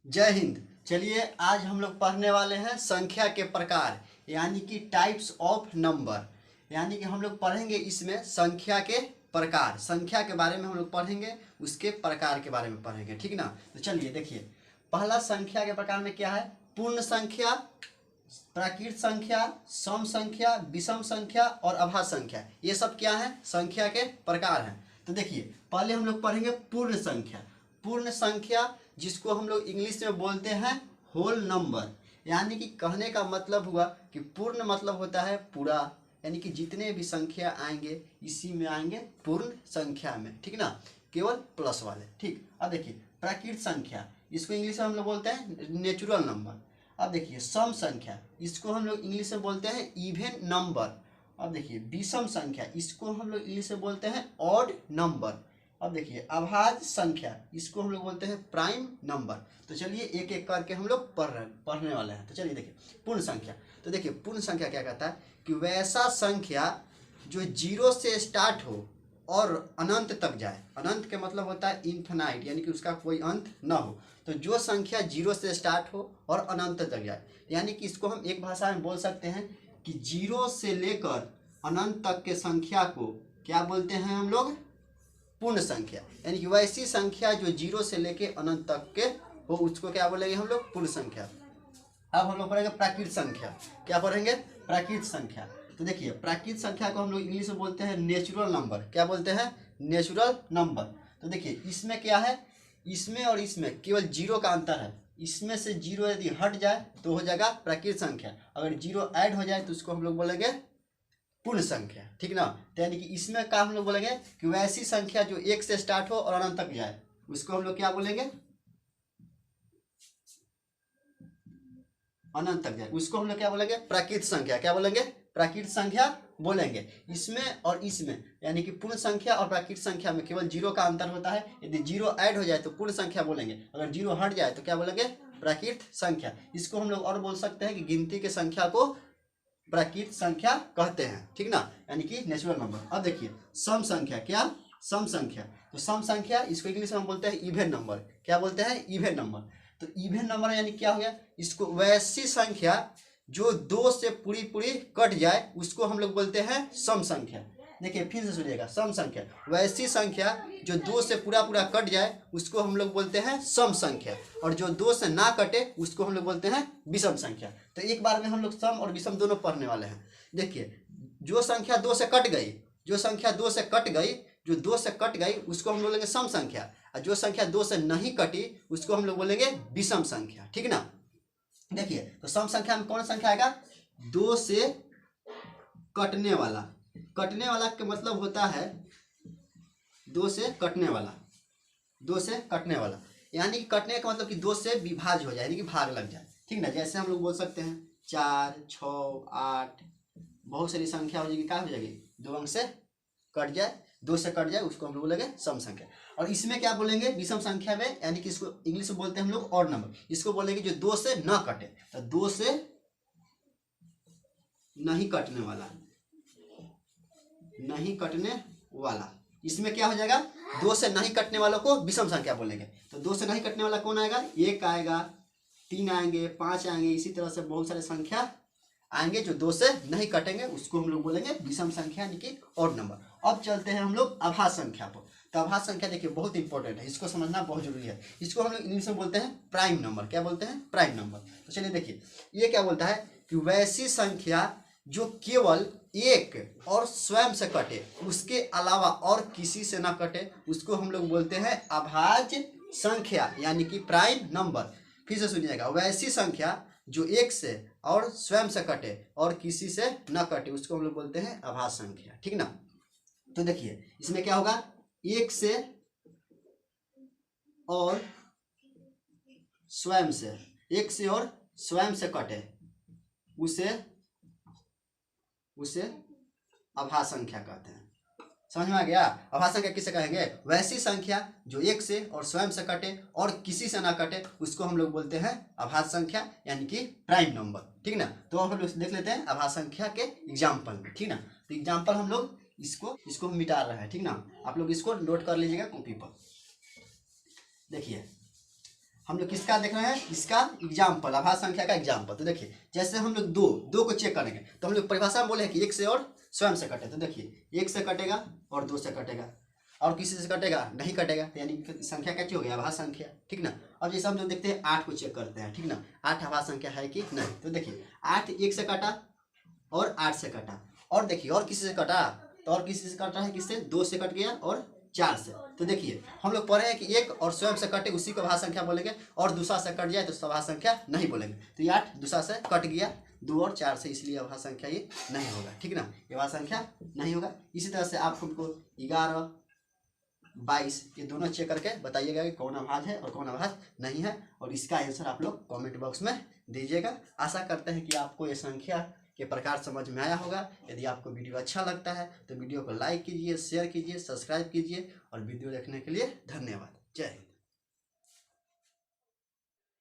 जय हिंद। चलिए आज हम लोग पढ़ने वाले हैं संख्या के प्रकार यानी कि टाइप्स ऑफ नंबर। यानी कि हम लोग पढ़ेंगे इसमें संख्या के प्रकार, संख्या के बारे में हम लोग पढ़ेंगे, उसके प्रकार के बारे में पढ़ेंगे, ठीक ना। तो चलिए देखिए, पहला संख्या के प्रकार में क्या है? पूर्ण संख्या, प्राकृत संख्या, सम संख्या, विषम संख्या और अभाज्य संख्या। ये सब क्या है? संख्या के प्रकार हैं। तो देखिए पहले हम लोग पढ़ेंगे पूर्ण संख्या। पूर्ण संख्या जिसको हम लोग इंग्लिश में बोलते हैं होल नंबर, यानी कि कहने का मतलब हुआ कि पूर्ण मतलब होता है पूरा, यानी कि जितने भी संख्या आएंगे इसी में आएंगे पूर्ण संख्या में, ठीक ना, केवल प्लस वाले। ठीक, अब देखिए प्राकृत संख्या, इसको इंग्लिश में हम लोग बोलते हैं नेचुरल नंबर। अब देखिए सम संख्या, इसको हम लोग इंग्लिश में बोलते हैं इवन नंबर। अब देखिए विषम संख्या, इसको हम लोग इंग्लिश में बोलते हैं ऑड नंबर। अब देखिए अभाज्य संख्या, इसको हम लोग बोलते हैं प्राइम नंबर। तो चलिए एक एक करके हम लोग पढ़ने वाले हैं। तो चलिए देखिए पूर्ण संख्या। तो देखिए पूर्ण संख्या क्या कहता है कि वैसा संख्या जो जीरो से स्टार्ट हो और अनंत तक जाए। अनंत के मतलब होता है इन्फिनाइट, यानी कि उसका कोई अंत ना हो। तो जो संख्या जीरो से स्टार्ट हो और अनंत तक जाए, यानी कि इसको हम एक भाषा में बोल सकते हैं कि जीरो से लेकर अनंत तक के संख्या को क्या बोलते हैं हम लोग? पूर्ण संख्या। यानी कि वैसी संख्या जो जीरो से लेके अनंत तक के हो उसको क्या बोलेंगे हम लोग? पूर्ण संख्या। अब हम लोग पढ़ेंगे प्राकृत संख्या। क्या पढ़ेंगे? प्राकृत संख्या। तो देखिए प्राकृत संख्या को हम लोग इंग्लिश में बोलते हैं नेचुरल नंबर। क्या बोलते हैं? Natural number. तो देखिए इसमें क्या है, इसमें और इसमें केवल जीरो का अंतर है। इसमें से जीरो यदि हट जाए तो हो जाएगा प्राकृत संख्या, अगर जीरो ऐड हो जाए तो उसको हम लोग बोलेंगे पूर्ण संख्या, ठीक ना। तो यानी कि इसमें क्या हम लोग बोलेंगे कि वैसी संख्या जो एक से स्टार्ट हो और अनंत तक जाए उसको हम लोग क्या बोलेंगे? अनंत तक जाए उसको हम लोग क्या बोलेंगे? प्राकृत संख्या। क्या बोलेंगे? प्राकृत संख्या बोलेंगे। इसमें और इसमें यानी कि पूर्ण संख्या और प्राकृत संख्या में केवल जीरो का अंतर होता है। यदि जीरो ऐड हो जाए तो पूर्ण संख्या बोलेंगे, अगर जीरो हट जाए तो क्या बोलेंगे? प्राकृत संख्या। इसको हम लोग और बोल सकते हैं कि गिनती के संख्या को प्राकृत संख्या कहते हैं, ठीक ना, यानी कि नेचुरल नंबर। अब देखिए सम संख्या। क्या? सम संख्या। तो सम संख्या इसको इंग्लिश में हम बोलते हैं इवन नंबर। क्या बोलते हैं? Even number. तो इवन नंबर यानी क्या हो गया? इसको वैसी संख्या जो दो से पूरी पूरी कट जाए उसको हम लोग बोलते हैं सम संख्या। देखिए फिर से सुनिएगा, सम संख्या वैसी संख्या जो दो से पूरा पूरा कट जाए उसको हम लोग बोलते हैं सम संख्या, और जो दो से ना कटे उसको हम लोग बोलते हैं विषम संख्या। तो एक बार में हम लोग सम और विषम दोनों पढ़ने वाले हैं। देखिए जो संख्या दो से कट गई, जो संख्या दो से कट गई, जो दो से कट गई उसको हम लोग बोलेंगे सम संख्या, और जो संख्या दो से नहीं कटी उसको हम लोग बोलेंगे विषम संख्या, ठीक ना। देखिए तो सम संख्या में कौन संख्या आएगा? दो से कटने वाला। कटने वाला का मतलब होता है दो से कटने वाला। दो से कटने वाला यानी कि कटने का मतलब कि दो से विभाज्य हो जाए, यानी कि भाग लग जाए, ठीक ना। जैसे हम लोग बोल सकते हैं 4, 6, 8, बहुत सारी संख्या हो जाएगी, क्या हो जाएगी? दो अंक से कट जाए, दो से कट जाए उसको हम लोग बोलेंगे सम संख्या। और इसमें क्या बोलेंगे? विषम संख्या में, यानी कि इसको इंग्लिश में बोलते हैं हम लोग ऑड नंबर। इसको बोलेंगे जो दो से न कटे। तो दो से नहीं कटने वाला, नहीं कटने वाला, इसमें क्या हो जाएगा? दो से नहीं कटने वालों को विषम संख्या बोलेंगे। तो दो से नहीं कटने वाला कौन आएगा? एक आएगा, 3 आएंगे, 5 आएंगे, इसी तरह से बहुत सारे संख्या आएंगे जो दो से नहीं कटेंगे उसको हम लोग बोलेंगे विषम संख्या, यानी कि ऑड नंबर। अब चलते हैं हम लोग अभाज्य संख्या पर। तो अभाज्य संख्या देखिए बहुत इंपॉर्टेंट है, इसको समझना बहुत जरूरी है। इसको हम लोग इंग्लिश में बोलते हैं प्राइम नंबर। क्या बोलते हैं? Prime number. तो चलिए देखिए ये क्या बोलता है कि वैसी संख्या जो केवल एक और स्वयं से कटे, उसके अलावा और किसी से ना कटे उसको हम लोग बोलते हैं अभाज्य संख्या, यानी कि प्राइम नंबर। फिर से सुनिएगा, वैसी संख्या जो एक से और स्वयं से कटे और किसी से न कटे उसको हम लोग बोलते हैं अभाज्य संख्या, ठीक ना। तो देखिए इसमें क्या होगा? एक से और स्वयं से, एक से और स्वयं से कटे उसे अभाज्य संख्या कहते हैं। समझ में आ गया? अभाज्य संख्या किसे कहेंगे? वैसी संख्या जो एक से और स्वयं से कटे और किसी से ना कटे उसको हम लोग बोलते हैं अभाज्य संख्या, यानी कि प्राइम नंबर, ठीक ना। तो अब हम लोग देख लेते हैं अभाज्य संख्या के एग्जाम्पल में, ठीक ना। तो एग्जाम्पल हम लोग इसको मिटा रहे हैं, ठीक ना। आप लोग इसको नोट कर लीजिएगा कॉपी पर। देखिए हम लोग किसका देख रहे हैं, इसका एग्जाम्पल, आभाज्य संख्या का एग्जाम्पल। तो देखिए जैसे हम लोग दो को चेक करेंगे तो हम लोग परिभाषा में बोले हैं कि 1 से और स्वयं से कटे। तो देखिए 1 से कटेगा और 2 से कटेगा और किसी से कटेगा नहीं कटेगा, तो यानी संख्या कैसी हो गई, आभाज्य संख्या, ठीक ना। अब जैसे हम लोग देखते हैं 8 को चेक करते हैं, ठीक ना, 8 आभाज्य संख्या है कि नहीं। तो देखिए 8 1 से कटा और 8 से कटा, और देखिए और किसी से कटा, तो और किसी से कटा है, किससे, 2 से कट गया और 4 से। तो देखिए हम लोग पढ़े हैं कि 1 और स्वयं से कटे उसी को आभाज्य संख्या बोलेंगे, और दूसरा से कट जाए तो उसको आभाज्य संख्या नहीं बोलेंगे। तो ये 8 दूसरा से कट गया, 2 और 4 से, इसलिए आभाज्य संख्या ये नहीं होगा, ठीक ना, ये आभाज्य संख्या नहीं होगा। इसी तरह से आप हमको 11 22 ये दोनों चेक करके बताइएगा कि कौन आभाज्य है और कौन आभाज्य नहीं है, और इसका आंसर आप लोग कमेंट बॉक्स में दीजिएगा। आशा करते हैं कि आपको ये संख्या के प्रकार समझ में आया होगा। यदि आपको वीडियो अच्छा लगता है तो वीडियो को लाइक कीजिए, शेयर कीजिए, सब्सक्राइब कीजिए, और वीडियो देखने के लिए धन्यवाद। जय हिंद।